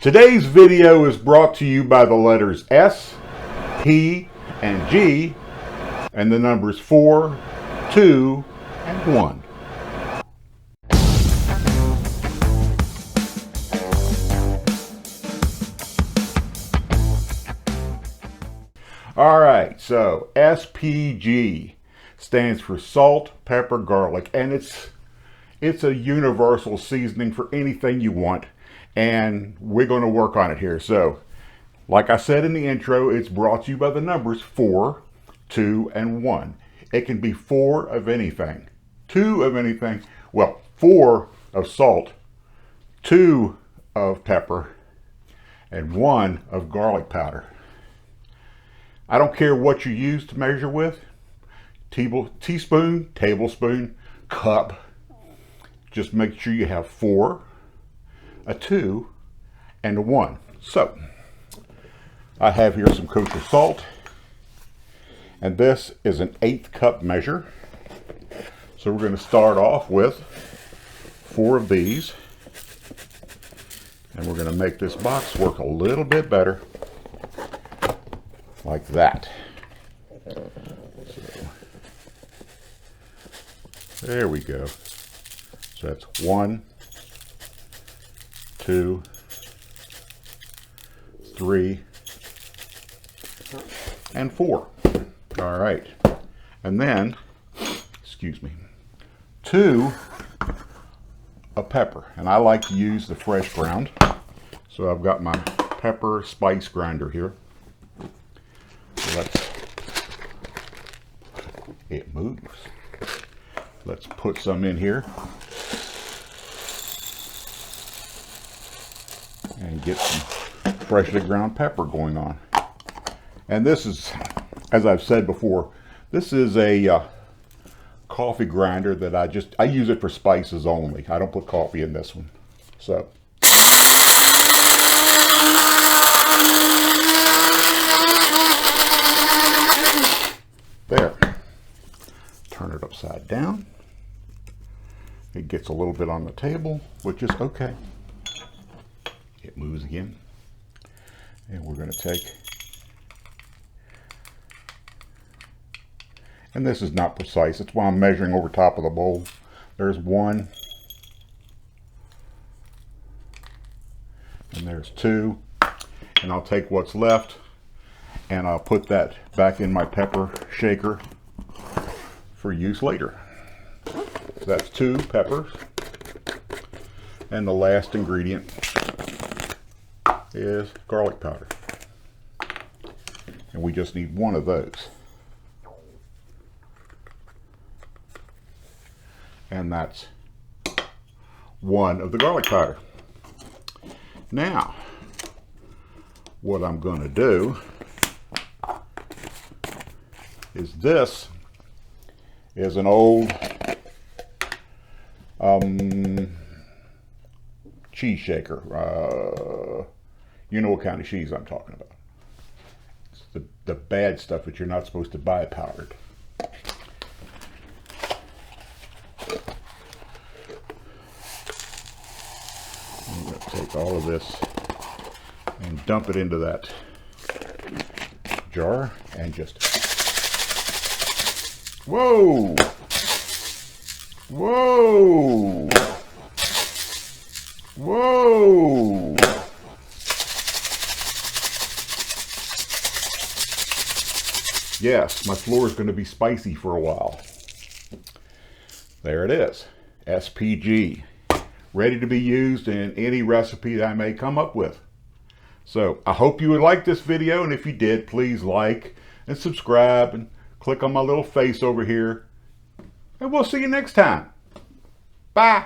Today's video is brought to you by the letters S, P, and G, and the numbers 4, 2, and 1. Alright, so SPG stands for salt, pepper, garlic, and it's a universal seasoning for anything you want, and we're going to work on it here. So, like I said in the intro, it's brought to you by the numbers 4, 2, and 1. It can be 4 of anything, 2 of anything, well, 4 of salt, 2 of pepper, and 1 of garlic powder. I don't care what you use to measure with, teaspoon, tablespoon, cup. Just make sure you have 4, a 2, and a 1. So, I have here some kosher salt, and this is an 1/8 cup measure. So we're going to start off with 4 of these, and we're going to make this box work a little bit better, like that. So, there we go. So that's 1, 2, 3, and 4. All right. And then, excuse me, 2 of pepper. And I like to use the fresh ground. So I've got my pepper spice grinder here. So it moves. Let's put some in here and get some freshly ground pepper going on. And this is, as I've said before, this is a coffee grinder that I use it for spices only. I don't put coffee in this one. So there. Turn it upside down. It gets a little bit on the table, which is okay. It moves again. And we're going to take, and this is not precise, it's why I'm measuring over top of the bowl. There's 1, and there's 2, and I'll take what's left and I'll put that back in my pepper shaker for use later. So that's 2 peppers, and the last ingredient is garlic powder, and we just need 1 of those, and that's 1 of the garlic powder. Now what I'm going to do is, this is an old cheese shaker. You know what kind of cheese I'm talking about. It's the bad stuff that you're not supposed to buy powdered. I'm going to take all of this and dump it into that jar and just, whoa, whoa, whoa. Yes, my floor is going to be spicy for a while. There it is, SPG, ready to be used in any recipe that I may come up with. So I hope you would like this video, and if you did, please like and subscribe and click on my little face over here, and we'll see you next time. Bye.